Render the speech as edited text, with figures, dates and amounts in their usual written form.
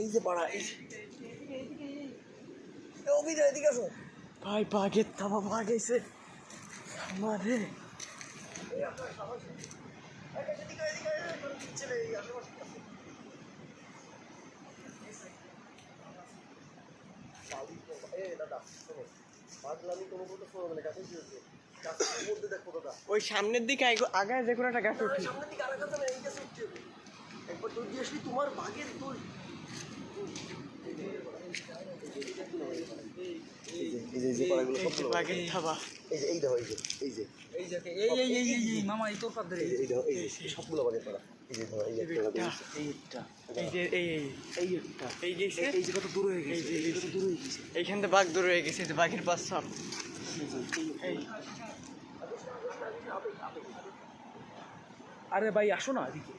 এই যে পাড়া এই অভিনয় এদিকে আসো ভাই বাঘের থাবা বাঘ এসে আমারে ওই সামনের দিকে আগায় যে কোনো একটা গাছ উঠি সামনের দিকে আরেকটা না এই গাছে উঠতে হবে একবার তুই দিয়ে আসলি তোমার বাঘের তুই বাঘের থাবা এই যে এই দেখো এই যে এই যে এই মামা এই তোর পাদ্রে এই দেখো এই সবগুলো বাঘের পাড়া এই যে ধরো এই একটা এই যে এই একটা এই যে কত দূর হয়ে গেছে এই কত দূর হয়ে গেছে এইখান থেকে বাঘ দূর হয়ে গেছে যে বাঘের পাশ সব আরে ভাই আসো না এদিকে